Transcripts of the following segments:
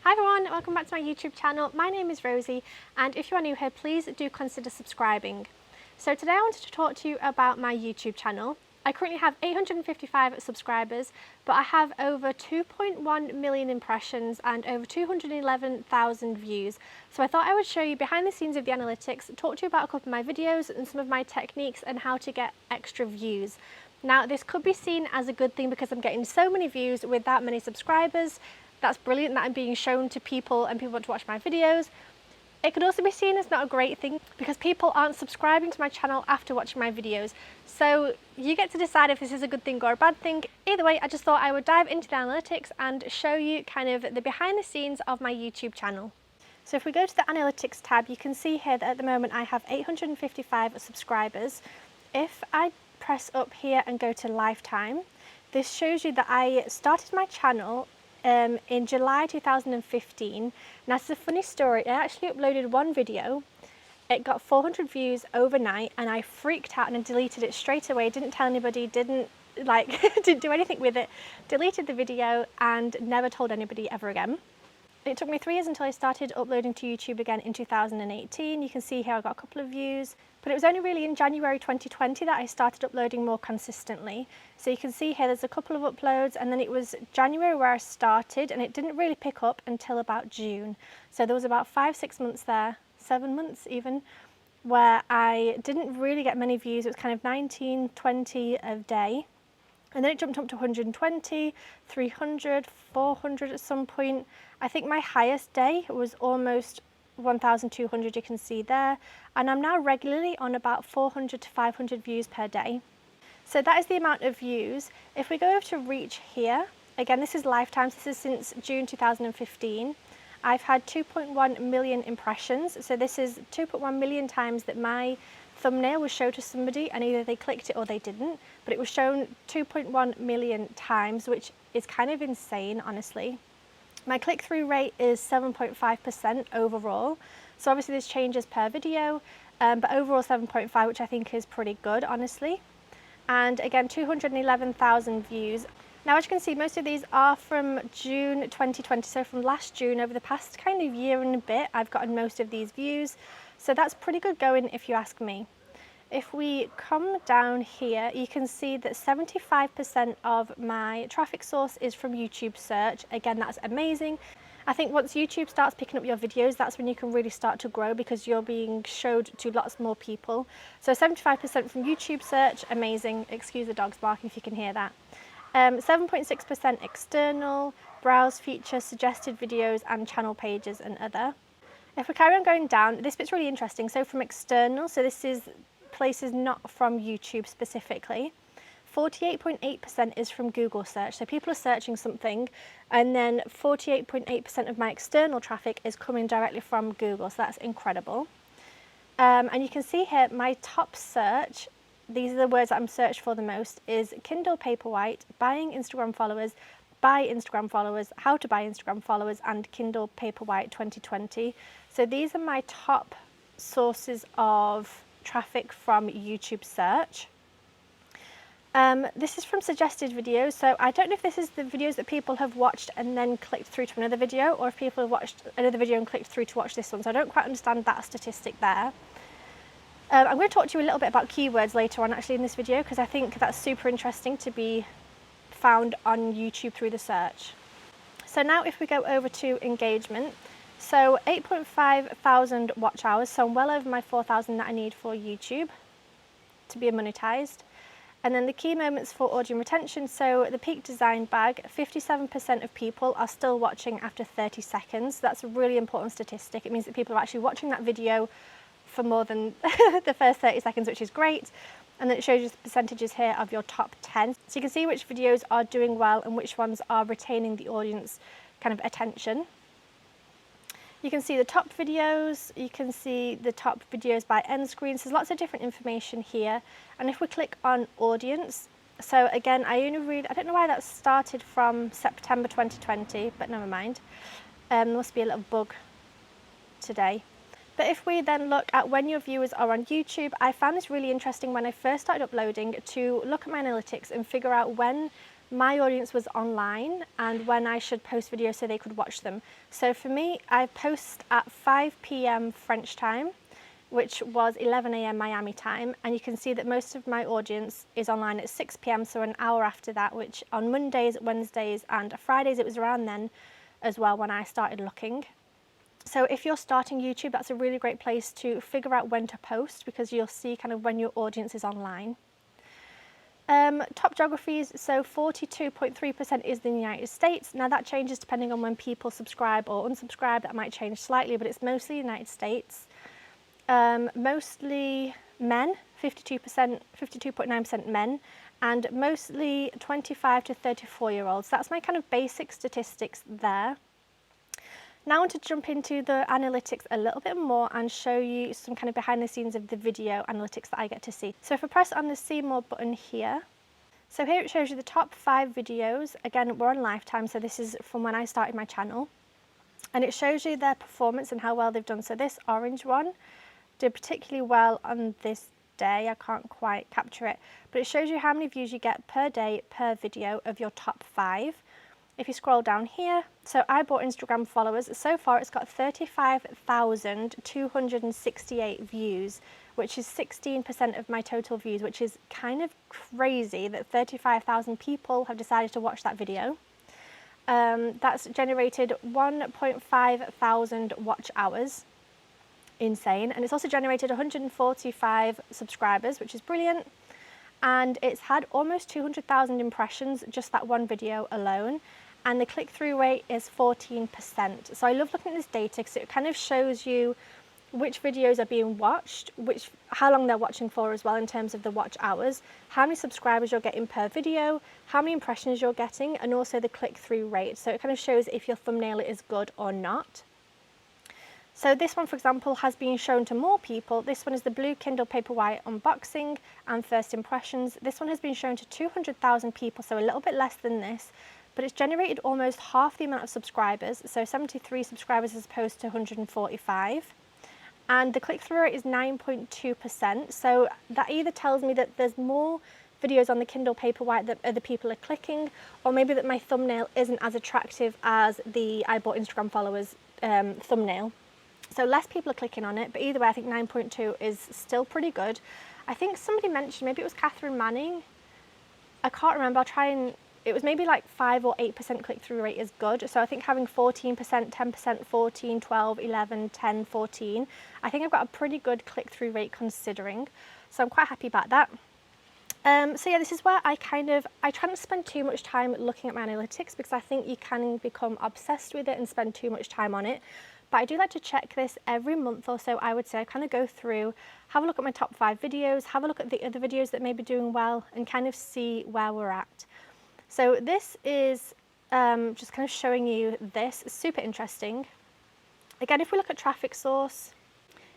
Hi everyone, welcome back to my YouTube channel. My name is Rosie, and if you are new here, please do consider subscribing. So today I wanted to talk to you about my YouTube channel. I currently have 855 subscribers, but I have over 2.1 million impressions and over 211,000 views. So I thought I would show you behind the scenes of the analytics, talk to you about a couple of my videos and some of my techniques and how to get extra views. Now this could be seen as a good thing because I'm getting so many views with that many subscribers. That's brilliant that I'm being shown to people and people want to watch my videos. It could also be seen as not a great thing because people aren't subscribing to my channel after watching my videos. So you get to decide if this is a good thing or a bad thing. Either way, I just thought I would dive into the analytics and show you kind of the behind the scenes of my YouTube channel. So if we go to the analytics tab, you can see here that at the moment I have 855 subscribers. If I press up here and go to lifetime, this shows you that I started my channel in July 2015. Now it's a funny story, I actually uploaded one video, it got 400 views overnight and I freaked out and I deleted it straight away, didn't tell anybody, didn't do anything with it, deleted the video and never told anybody ever again. It took me 3 years until I started uploading to YouTube again in 2018. You can see here I got a couple of views, but it was only really in January 2020 that I started uploading more consistently. So you can see here there's a couple of uploads and then it was January where I started and it didn't really pick up until about June. So there was about 5-6 months there, 7 months even, where I didn't really get many views. It was kind of 19, 20 a day. And then it jumped up to 120, 300, 400 at some point. I think my highest day was almost 1,200, you can see there. And I'm now regularly on about 400 to 500 views per day. So that is the amount of views. If we go over to reach here, again, this is lifetime, this is since June 2015. I've had 2.1 million impressions. So this is 2.1 million times that my thumbnail was shown to somebody and either they clicked it or they didn't, but it was shown 2.1 million times, which is kind of insane, honestly. My click-through rate is 7.5% overall. So obviously this changes per video, but overall 7.5, which I think is pretty good, honestly. And again, 211,000 views. Now, as you can see, most of these are from June 2020. So from last June, over the past kind of year and a bit, I've gotten most of these views. So that's pretty good going if you ask me. If we come down here, you can see that 75% of my traffic source is from YouTube search. Again, that's amazing. I think once YouTube starts picking up your videos, that's when you can really start to grow because you're being showed to lots more people. So 75% from YouTube search, amazing. Excuse the dogs barking if you can hear that. 7.6% external, browse features, suggested videos and channel pages and other. If we carry on going down, this bit's really interesting. So from external, so this is places not from YouTube specifically, 48.8% is from Google search. So people are searching something and then 48.8% of my external traffic is coming directly from Google. So that's incredible. And you can see here my top search, these are the words that I'm searched for the most, is Kindle Paperwhite, buying Instagram followers, buy Instagram followers, how to buy Instagram followers, and Kindle Paperwhite 2020. So these are my top sources of traffic from YouTube search. This is from suggested videos. So I don't know if this is the videos that people have watched and then clicked through to another video, or if people have watched another video and clicked through to watch this one. So I don't quite understand that statistic there. I'm going to talk to you a little bit about keywords later on actually in this video because I think that's super interesting to be found on YouTube through the search. So now if we go over to engagement, so 8.5 thousand watch hours, so I'm well over my 4,000 that I need for YouTube to be monetized. And then the key moments for audience retention, so the peak design bag, 57% of people are still watching after 30 seconds. That's a really important statistic. It means that people are actually watching that video for more than the first 30 seconds, which is great. And then it shows you the percentages here of your top 10. So you can see which videos are doing well and which ones are retaining the audience kind of attention. You can see the top videos, you can see the top videos by end screens. There's lots of different information here. And if we click on audience, so again, I don't know why that started from September 2020, but never mind. There must be a little bug today. But if we then look at when your viewers are on YouTube, I found this really interesting when I first started uploading to look at my analytics and figure out when my audience was online and when I should post videos so they could watch them. So for me, I post at 5 p.m. French time, which was 11 a.m. Miami time, and you can see that most of my audience is online at 6 p.m, so an hour after that, which on Mondays, Wednesdays and Fridays it was around then as well when I started looking. So if you're starting YouTube, that's a really great place to figure out when to post, because you'll see kind of when your audience is online. Top geographies, so 42.3% is the United States. Now that changes depending on when people subscribe or unsubscribe. That might change slightly, but it's mostly United States. Mostly men, 52%, 52.9% men, and mostly 25 to 34-year-olds. That's my kind of basic statistics there. Now I want to jump into the analytics a little bit more and show you some kind of behind the scenes of the video analytics that I get to see. So if I press on the see more button here, so here it shows you the top 5 videos. Again, we're on lifetime, so this is from when I started my channel. And it shows you their performance and how well they've done. So this orange one did particularly well on this day. I can't quite capture it, but it shows you how many views you get per day per video of your top 5. If you scroll down here, so I bought Instagram followers. So far it's got 35,268 views, which is 16% of my total views, which is kind of crazy that 35,000 people have decided to watch that video. That's generated 1.5 thousand watch hours. Insane. And it's also generated 145 subscribers, which is brilliant. And it's had almost 200,000 impressions, just that one video alone. And the click-through rate is 14%. So I love looking at this data because it kind of shows you which videos are being watched, how long they're watching for as well in terms of the watch hours, how many subscribers you're getting per video, how many impressions you're getting, and also the click-through rate. So it kind of shows if your thumbnail is good or not. So this one, for example, has been shown to more people. This one is the blue Kindle Paperwhite unboxing and first impressions. This one has been shown to 200,000 people, so a little bit less than this, but it's generated almost half the amount of subscribers, so 73 subscribers as opposed to 145. And the click-through rate is 9.2%, so that either tells me that there's more videos on the Kindle Paperwhite that other people are clicking, or maybe that my thumbnail isn't as attractive as the I bought Instagram followers thumbnail. So less people are clicking on it, but either way, I think 9.2 is still pretty good. I think somebody mentioned, maybe it was Catherine Manning, I can't remember, I'll try and, it was maybe like 5 or 8% click-through rate is good. So I think having 14%, 10%, 14, 12, 11, 10, 14, I think I've got a pretty good click-through rate considering. So I'm quite happy about that. So yeah, this is where I try not to spend too much time looking at my analytics, because I think you can become obsessed with it and spend too much time on it. But I do like to check this every month or so. I would say I kind of go through, have a look at my top 5 videos, have a look at the other videos that may be doing well, and kind of see where we're at. So this is just kind of showing you this. It's super interesting. Again, if we look at traffic source,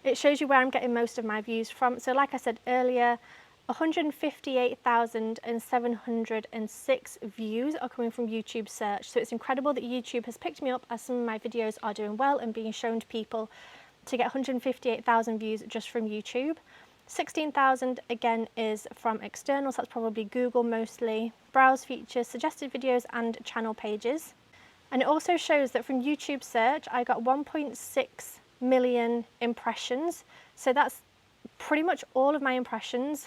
it shows you where I'm getting most of my views from. So like I said earlier, 158,706 views are coming from YouTube search. So it's incredible that YouTube has picked me up as some of my videos are doing well and being shown to people, to get 158,000 views just from YouTube. 16,000 again is from external, so that's probably Google mostly, browse features, suggested videos and channel pages. And it also shows that from YouTube search I got 1.6 million impressions. So that's pretty much all of my impressions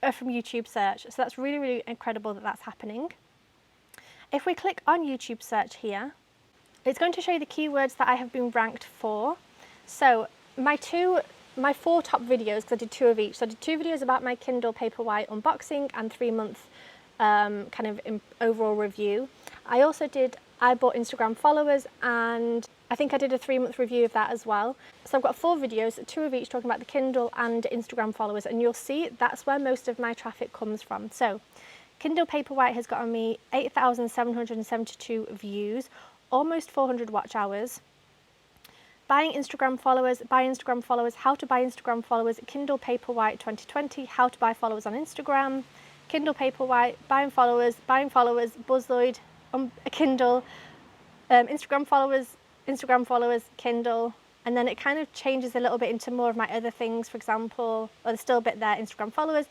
are from YouTube search. So that's really, really incredible that that's happening. If we click on YouTube search here, it's going to show you the keywords that I have been ranked for. So my 4 top videos, because I did 2 of each. So I did 2 videos about my Kindle Paperwhite unboxing and 3-month kind of overall review. I also did I bought Instagram followers, and I think I did a 3-month review of that as well. So I've got 4 videos, 2 of each talking about the Kindle and Instagram followers, and you'll see that's where most of my traffic comes from. So Kindle Paperwhite has got on me 8,772 views, almost 400 watch hours. Buying Instagram followers, buy Instagram followers, how to buy Instagram followers, Kindle Paperwhite 2020, how to buy followers on Instagram, Kindle Paperwhite, buying followers, Buzzloid, Kindle, Instagram followers, Kindle, and then it kind of changes a little bit into more of my other things. For example, there's still a bit there, Instagram followers,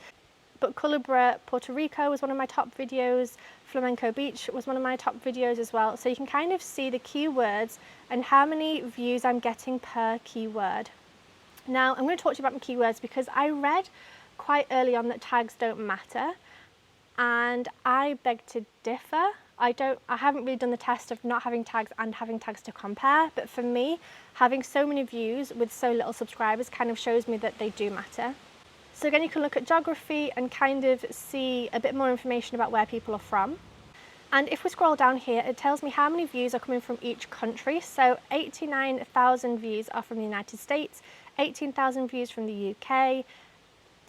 but Culebra, Puerto Rico was one of my top videos. Flamenco Beach was one of my top videos as well. So you can kind of see the keywords and how many views I'm getting per keyword. Now I'm going to talk to you about my keywords because I read quite early on that tags don't matter, and I beg to differ. I haven't really done the test of not having tags and having tags to compare, but for me, having so many views with so little subscribers kind of shows me that they do matter. So again, you can look at geography and kind of see a bit more information about where people are from. And if we scroll down here, it tells me how many views are coming from each country. So 89,000 views are from the United States, 18,000 views from the UK,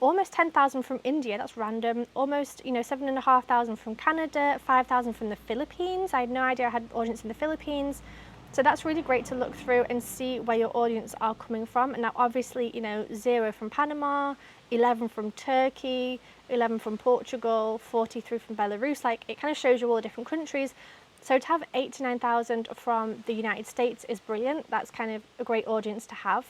almost 10,000 from India, that's random, almost 7,500 from Canada, 5,000 from the Philippines. I had no idea I had an audience in the Philippines. So that's really great to look through and see where your audience are coming from. And now obviously, 0 from Panama, 11 from Turkey, 11 from Portugal, 43 from Belarus. Like, it kind of shows you all the different countries. So to have 89,000 from the United States is brilliant. That's kind of a great audience to have.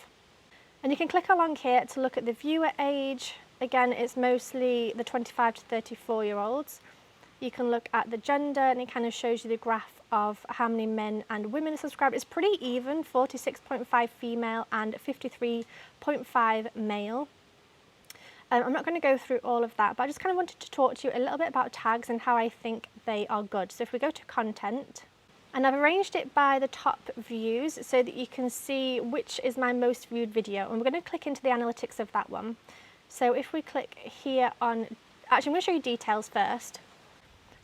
And you can click along here to look at the viewer age. Again, it's mostly the 25 to 34-year-olds. You can look at the gender, and it kind of shows you the graph of how many men and women subscribe. It's pretty even, 46.5 female and 53.5 male. I'm not going to go through all of that, but I just kind of wanted to talk to you a little bit about tags and how I think they are good. So if we go to content, and I've arranged it by the top views so that you can see which is my most viewed video. And we're going to click into the analytics of that one. So if we click here on, actually I'm going to show you details first.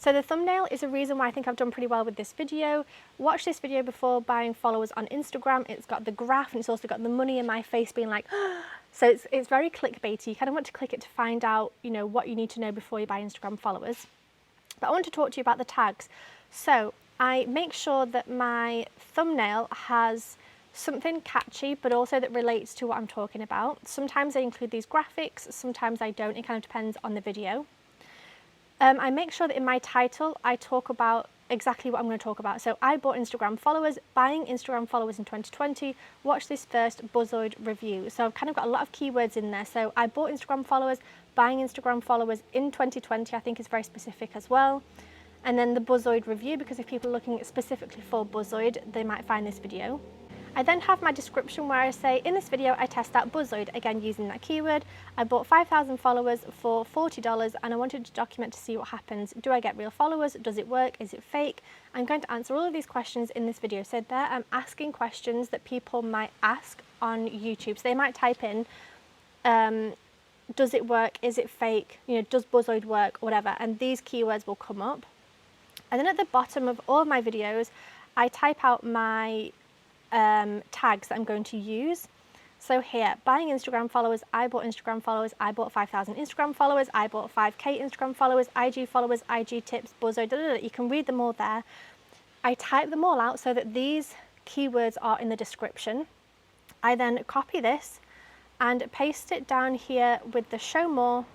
So the thumbnail is a reason why I think I've done pretty well with this video. Watch this video before buying followers on Instagram. It's got the graph and it's also got the money in my face being like, so it's very clickbaity. You kind of want to click it to find out, what you need to know before you buy Instagram followers. But I want to talk to you about the tags. So I make sure that my thumbnail has something catchy, but also that relates to what I'm talking about. Sometimes I include these graphics, sometimes I don't. It kind of depends on the video. I make sure that in my title, I talk about exactly what I'm going to talk about. So I bought Instagram followers, buying Instagram followers in 2020, watch this first Buzzoid review. So I've kind of got a lot of keywords in there. So I bought Instagram followers, buying Instagram followers in 2020, I think is very specific as well. And then the Buzzoid review, because if people are looking specifically for Buzzoid, they might find this video. I then have my description where I say, in this video, I test out Buzzoid, again using that keyword. I bought 5,000 followers for $40 and I wanted to document to see what happens. Do I get real followers? Does it work? Is it fake? I'm going to answer all of these questions in this video. So there I'm asking questions that people might ask on YouTube. So they might type in, does it work? Is it fake? Does Buzzoid work? Or whatever. And these keywords will come up. And then at the bottom of all of my videos, I type out my tags that I'm going to use. So here, buying Instagram followers, I bought Instagram followers, I bought 5,000 Instagram followers, I bought 5K Instagram followers, IG followers, IG tips, Buzzoid, you can read them all there. I type them all out so that these keywords are in the description. I then copy this and paste it down here with the show more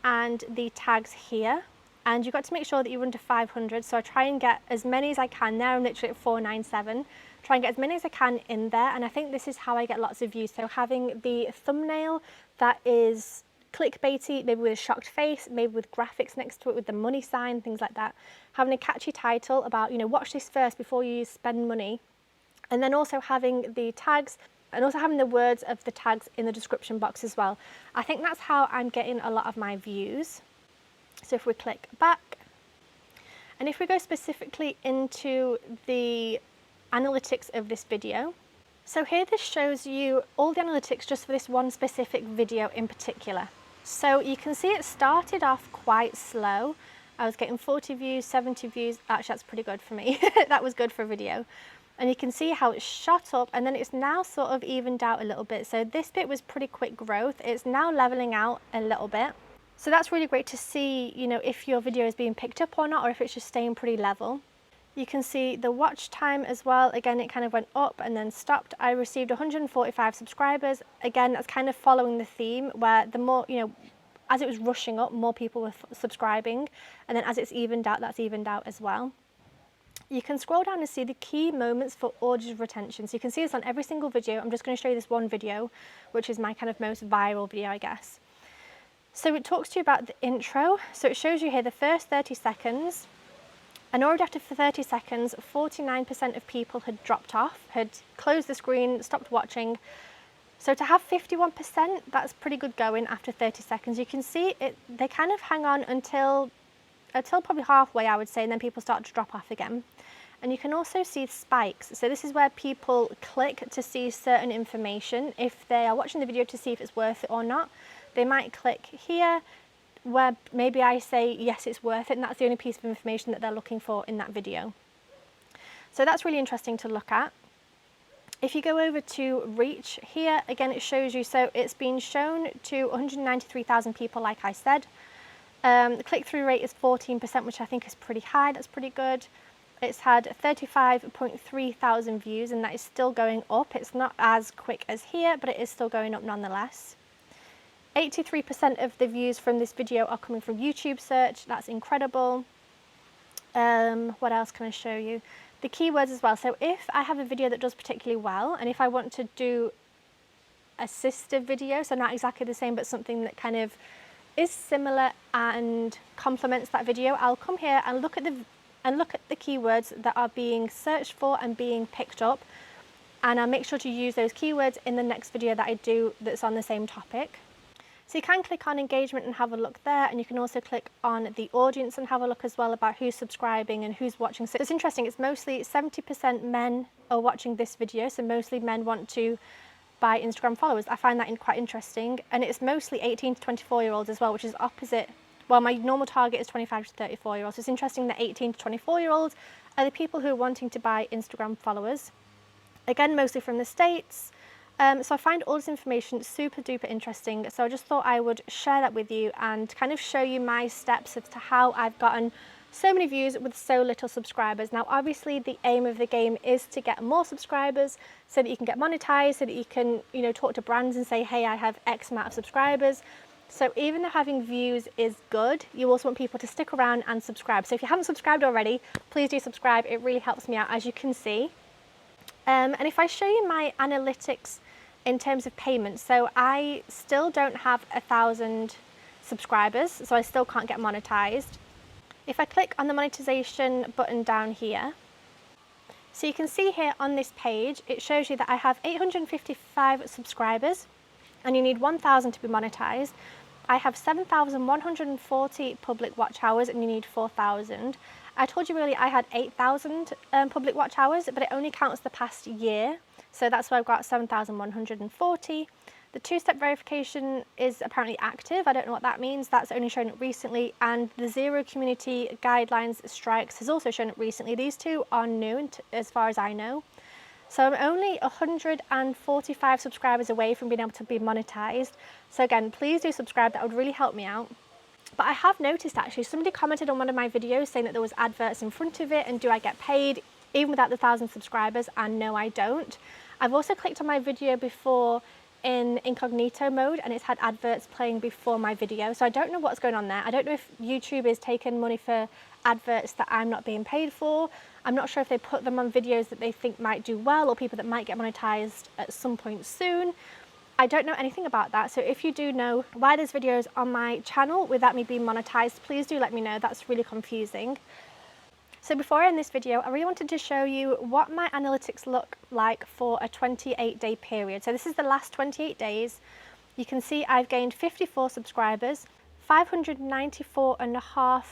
and the tags here. And you've got to make sure that you're under 500. So I try and get as many as I can. Now I'm literally at 497. Try and get as many as I can in there. And I think this is how I get lots of views. So having the thumbnail that is clickbaity, maybe with a shocked face, maybe with graphics next to it, with the money sign, things like that. Having a catchy title about, watch this first before you spend money. And then also having the tags and also having the words of the tags in the description box as well. I think that's how I'm getting a lot of my views. So if we click back, and if we go specifically into the analytics of this video, so here this shows you all the analytics just for this one specific video in particular. So you can see it started off quite slow. I was getting 40 views, 70 views. Actually, that's pretty good for me. That was good for a video. And you can see how it shot up and then it's now sort of evened out a little bit. So this bit was pretty quick growth. It's now leveling out a little bit. So that's really great to see, if your video is being picked up or not, or if it's just staying pretty level. You can see the watch time as well. Again, it kind of went up and then stopped. I received 145 subscribers. Again, that's kind of following the theme where the more, as it was rushing up, more people were subscribing. And then as it's evened out, that's evened out as well. You can scroll down and see the key moments for audience retention. So you can see this on every single video. I'm just going to show you this one video, which is my kind of most viral video, I guess. So it talks to you about the intro. So it shows you here the first 30 seconds. And already after 30 seconds, 49% of people had dropped off, had closed the screen, stopped watching. So to have 51%, that's pretty good going after 30 seconds. You can see they kind of hang on until probably halfway, I would say, and then people start to drop off again. And you can also see spikes. So this is where people click to see certain information. If they are watching the video to see if it's worth it or not, they might click here, where maybe I say, yes, it's worth it, and that's the only piece of information that they're looking for in that video. So that's really interesting to look at. If you go over to reach here, again, it shows you, so it's been shown to 193,000 people, like I said. The click-through rate is 14%, which I think is pretty high. That's pretty good. It's had 35.3 thousand views, and that is still going up. It's not as quick as here, but it is still going up nonetheless. 83% of the views from this video are coming from YouTube search. That's incredible. What else can I show you? The keywords as well. So if I have a video that does particularly well, and if I want to do a sister video, so not exactly the same, but something that kind of is similar and complements that video, I'll come here and look at the keywords that are being searched for and being picked up, and I'll make sure to use those keywords in the next video that I do that's on the same topic. So you can click on engagement and have a look there, and you can also click on the audience and have a look as well about who's subscribing and who's watching. So it's interesting, it's mostly 70% men are watching this video, so mostly men want to buy Instagram followers. I find that quite interesting, and it's mostly 18 to 24-year-olds as well, which is opposite. Well, my normal target is 25 to 34-year-olds, so it's interesting that 18 to 24-year-olds are the people who are wanting to buy Instagram followers. Again, mostly from the States. So I find all this information super duper interesting, so I just thought I would share that with you and kind of show you my steps as to how I've gotten so many views with so little subscribers. Now obviously the aim of the game is to get more subscribers so that you can get monetized, so that you can, you know, talk to brands and say, hey, I have X amount of subscribers. So even though having views is good, you also want people to stick around and subscribe. So if you haven't subscribed already, please do subscribe. It really helps me out, as you can see. And if I show you my analytics in terms of payments, so I still don't have 1,000 subscribers, so I still can't get monetized. If I click on the monetization button down here, so you can see here on this page, it shows you that I have 855 subscribers and you need 1,000 to be monetized. I have 7,140 public watch hours and you need 4,000. I told you earlier I had 8,000 public watch hours, but it only counts the past year. So that's why I've got 7,140. The two-step verification is apparently active. I don't know what that means. That's only shown up recently. And the Zero Community Guidelines Strikes has also shown up recently. These two are new as far as I know. So I'm only 145 subscribers away from being able to be monetized. So again, please do subscribe. That would really help me out. But I have noticed actually, somebody commented on one of my videos saying that there was adverts in front of it, and do I get paid even without the 1,000 subscribers? And no, I don't. I've also clicked on my video before in incognito mode and it's had adverts playing before my video. So I don't know what's going on there. I don't know if YouTube is taking money for adverts that I'm not being paid for. I'm not sure if they put them on videos that they think might do well or people that might get monetized at some point soon. I don't know anything about that. So if you do know why there's videos on my channel without me being monetized, please do let me know. That's really confusing. So before I end this video, I really wanted to show you what my analytics look like for a 28-day period. So this is the last 28 days. You can see I've gained 54 subscribers, 594.5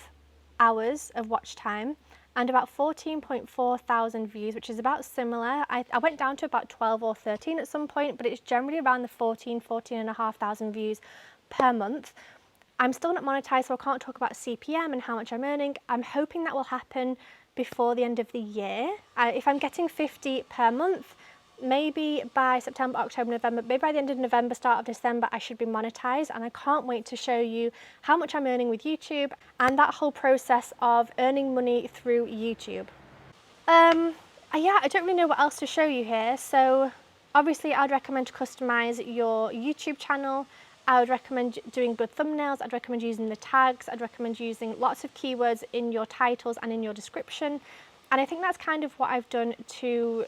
hours of watch time, and about 14.4 thousand views, which is about similar. I went down to about 12 or 13 at some point, but it's generally around the 14.5 thousand views per month. I'm still not monetized, so I can't talk about CPM and how much I'm earning. I'm hoping that will happen before the end of the year. If I'm getting 50 per month, maybe by September, October, November, maybe by the end of November, start of December, I should be monetized. And I can't wait to show you how much I'm earning with YouTube and that whole process of earning money through YouTube. Yeah, I don't really know what else to show you here. So obviously I'd recommend to customize your YouTube channel. I would recommend doing good thumbnails. I'd recommend using the tags. I'd recommend using lots of keywords in your titles and in your description. And I think that's kind of what I've done to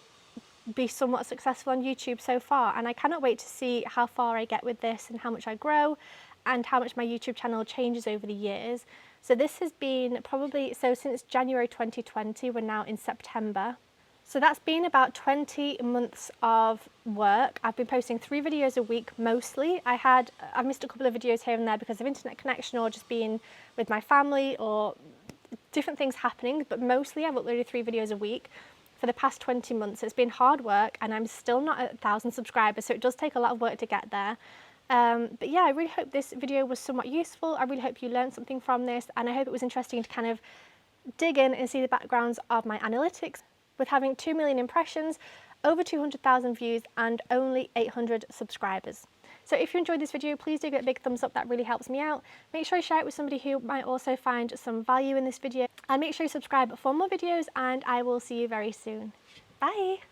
be somewhat successful on YouTube so far. And I cannot wait to see how far I get with this and how much I grow. and how much my YouTube channel changes over the years. So this has been probably, so since January 2020, we're now in September. So that's been about 20 months of work. I've been posting 3 videos a week mostly. I've missed a couple of videos here and there because of internet connection or just being with my family or different things happening, but mostly I've uploaded 3 videos a week for the past 20 months. It's been hard work and I'm still not at 1,000 subscribers, so it does take a lot of work to get there. But yeah, I really hope this video was somewhat useful. I really hope you learned something from this, and I hope it was interesting to kind of dig in and see the backgrounds of my analytics with having 2 million impressions, over 200,000 views and only 800 subscribers. So if you enjoyed this video, please do give it a big thumbs up, that really helps me out. Make sure you share it with somebody who might also find some value in this video, and make sure you subscribe for more videos, and I will see you very soon. Bye!